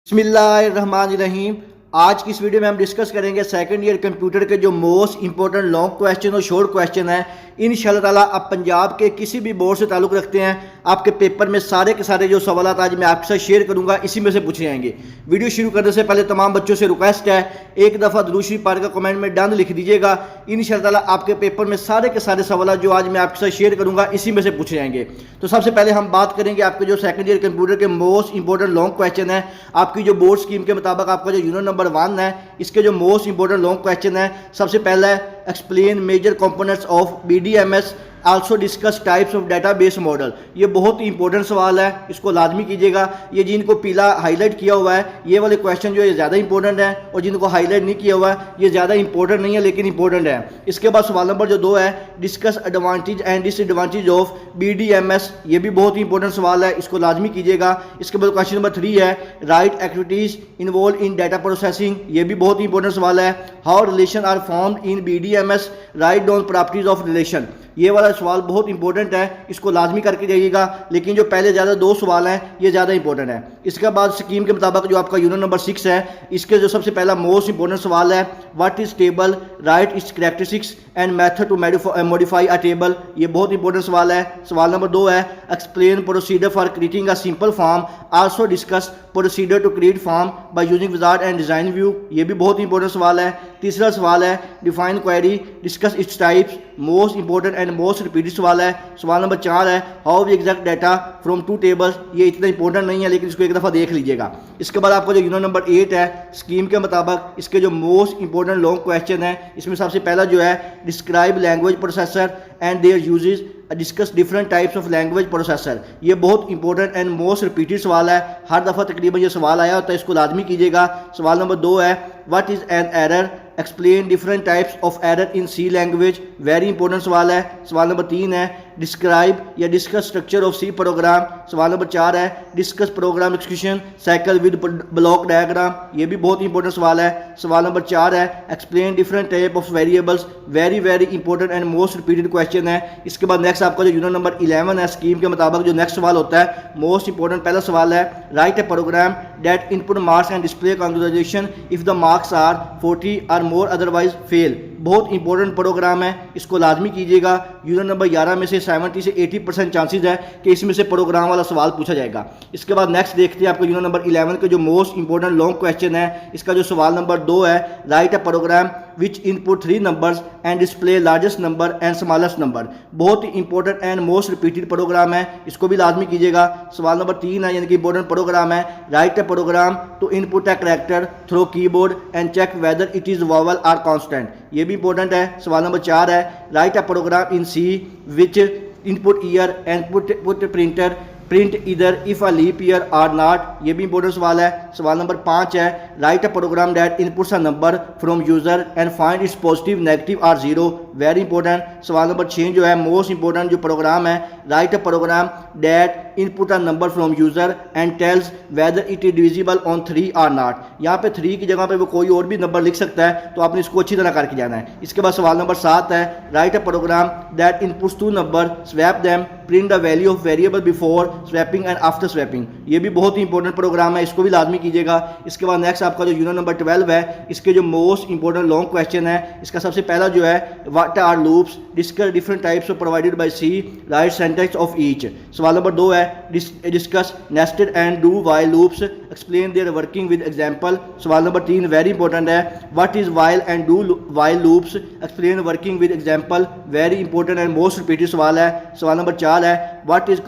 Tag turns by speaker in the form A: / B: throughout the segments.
A: बिस्मिल्लाहिर्रहमानिर्रहीम। आज की इस वीडियो में हम डिस्कस करेंगे सेकंड ईयर कंप्यूटर के जो मोस्ट इंपॉर्टेंट लॉन्ग क्वेश्चन और शॉर्ट क्वेश्चन है। इंशाल्लाह ताला आप पंजाब के किसी भी बोर्ड से ताल्लुक़ रखते हैं, आपके पेपर में सारे के सारे जो सवाल आज मैं आपके साथ शेयर करूंगा इसी में से पूछे जाएंगे। वीडियो शुरू करने से पहले तमाम बच्चों से रिक्वेस्ट है, एक दफ़ा दुरूद शरीफ पढ़ कर कमेंट में डन लिख दीजिएगा। इंशाल्लाह ताला आपके पेपर में सारे के सारे सवाल जो आज मैं आपके साथ शेयर करूंगा इसी में से पूछे जाएंगे। तो सबसे पहले हम बात करेंगे आपके जो सेकंड ईयर कंप्यूटर के मोस्ट इंपॉर्टेंट लॉन्ग क्वेश्चन है। आपकी जो बोर्ड स्कीम के मुताबिक आपका जो यूनिट नंबर 1 है, इसके जो मोस्ट इंपॉर्टेंट लॉन्ग क्वेश्चन है, सबसे पहला है explain major components of BDMS, also discuss types of database model. ये बहुत ही इंपॉर्टेंट सवाल है, इसको लाजमी कीजिएगा। ये जिनको पीला हाईलाइट किया हुआ है ये वाले क्वेश्चन जो है ज़्यादा इंपॉर्टेंट है, और जिनको हाईलाइट नहीं किया हुआ है ये ज़्यादा इंपॉर्टेंट नहीं है लेकिन इंपॉर्टेंट है। इसके बाद सवाल नंबर जो 2 है discuss advantage and disadvantage of BDMS, ये भी बहुत ही इंपॉर्टेंट सवाल है, इसको लाजमी कीजिएगा। इसके बाद क्वेश्चन नंबर 3 है write activities involve in data processing, ये भी बहुत ही इंपॉर्टेंट सवाल है। How relation are formed in BDMS, write down properties of relation, ये वाला सवाल बहुत इंपॉर्टेंट है, इसको लाजमी करके जाइएगा। लेकिन जो पहले ज़्यादा 2 सवाल हैं ये ज़्यादा इंपॉर्टेंट है। इसके बाद स्कीम के मुताबिक जो आपका यूनिट नंबर 6 है, इसके जो सबसे पहला मोस्ट इंपॉर्टेंट सवाल है what is table, write its characteristics and method to modify a table, ये बहुत इंपॉर्टेंट सवाल है। सवाल नंबर 2 है explain procedure for creating a simple form, also discuss procedure to create form by using wizard and design view, ये भी बहुत important सवाल है। तीसरा सवाल है define query, discuss its types, most important and most repeated सवाल है। सवाल नंबर 4 है how we exact data from 2 tables, ये इतना इंपॉर्टेंट नहीं है लेकिन इसको एक दफ़ा देख लीजिएगा। इसके बाद आपका जो यूनिट नंबर 8 है स्कीम के मुताबिक इसके जो मोस्ट इंपॉर्टेंट लॉन्ग क्वेश्चन है, इसमें सबसे पहला जो है describe language processor and there uses, discuss different types of language processor, ये बहुत इंपॉर्टेंट एंड मोस्ट रिपीटेड सवाल है, हर दफ़ा तकरीबन ये सवाल आया होता है, इसको लाजमी कीजिएगा। सवाल नंबर 2 है what is an error, explain different types of error in C language, very important सवाल है। सवाल नंबर 3 है डिस्क्राइब या discuss structure of C program. सवाल नंबर 4 है discuss program execution cycle with block diagram, ये भी बहुत इंपॉर्टेंट सवाल है। सवाल नंबर 4 है explain different type of variables, very very important and most repeated question है। इसके बाद नेक्स्ट आपका जो यूनिट नंबर 11 है स्कीम के मुताबिक जो नेक्स्ट सवाल होता है मोस्ट इंपॉर्टेंट पहला सवाल है write a program that input marks and display congratulation if the marks are 40 और मोर अदरवाइज फेल, बहुत इंपॉर्टेंट प्रोग्राम है, इसको लाजमी कीजिएगा। यूनिट नंबर 11 में से 70 से 80% चांसेस है कि इसमें से प्रोग्राम वाला सवाल पूछा जाएगा। इसके बाद नेक्स्ट देखते हैं आपको यूनिट नंबर 11 के जो मोस्ट इंपॉर्टेंट लॉन्ग क्वेश्चन है। इसका जो सवाल नंबर 2 है write a program which input 3 numbers and display largest number and smallest number, बहुत ही important and most repeated program है, इसको भी लाजमी कीजिएगा। सवाल नंबर 3 है यानी कि इंपॉर्टेंट प्रोग्राम है write a program to input a character through keyboard and check whether it is vowel or consonant, ये भी इंपॉर्टेंट है। सवाल नंबर 4 है write a program in C which input year and put printer print whether if a leap year or not, ये भी important सवाल है। सवाल नंबर 5 है write a program that inputs a number from user and find its positive negative or 0, very important. सवाल number 6 जो है most important जो प्रोग्राम है write a program that input a number from user and tells whether it is divisible on 3 or not, यहाँ पे 3 की जगह पे वो कोई और भी नंबर लिख सकता है, तो आपने इसको अच्छी तरह करके जाना है। इसके बाद सवाल नंबर 7 है write a program that inputs 2 number swap them print the value of variable before swapping and after swapping, ये भी बहुत ही इंपॉर्टेंट प्रोग्राम है, इसको भी लाजमी कीजिएगा। इसके बाद नेक्स्ट आपका जो यूनिट नंबर 12 है इसके जो मोस्ट इंपॉर्टेंट लॉन्ग क्वेश्चन है, इसका सबसे पहला जो है what are loops, discuss different types of provided by C, write syntax of each. सवाल नंबर 2 है discuss nested and do while loops, explain their working with example. सवाल नंबर 3 वेरी इंपॉर्टेंट है what is while and do while loops, explain working with example, very important and most repeated सवाल है। सवाल number 4 है what is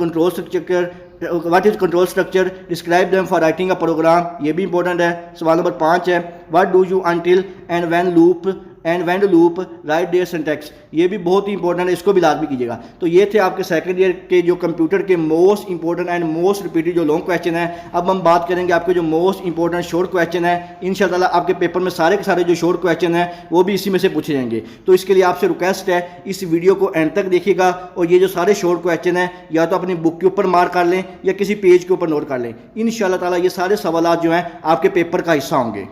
A: control structure, describe them for writing a programme, ये भी important है। सवाल number 5 है what do you until and when loop write their syntax, ये भी बहुत ही इंपॉर्टेंट है, इसको भी लाजमी कीजिएगा। तो ये थे आपके सेकंड ईयर के जो कंप्यूटर के most important and most repeated जो लॉन्ग क्वेश्चन है। अब हम बात करेंगे आपके जो मोस्ट इंपॉर्टेंट शॉर्ट क्वेश्चन है। इंशाल्लाह आपके पेपर में सारे के सारे जो शॉर्ट क्वेश्चन है वो भी इसी में से पूछे जाएंगे। तो इसके लिए आपसे रिक्वेस्ट है इस वीडियो को एंड तक देखिएगा, और ये जो सारे शॉर्ट क्वेश्चन है या तो अपनी बुक के ऊपर मार्क कर लें या किसी पेज के ऊपर नोट कर लें। इंशाल्लाह ताला ये सारे सवाल जो हैं आपके पेपर का हिस्सा होंगे।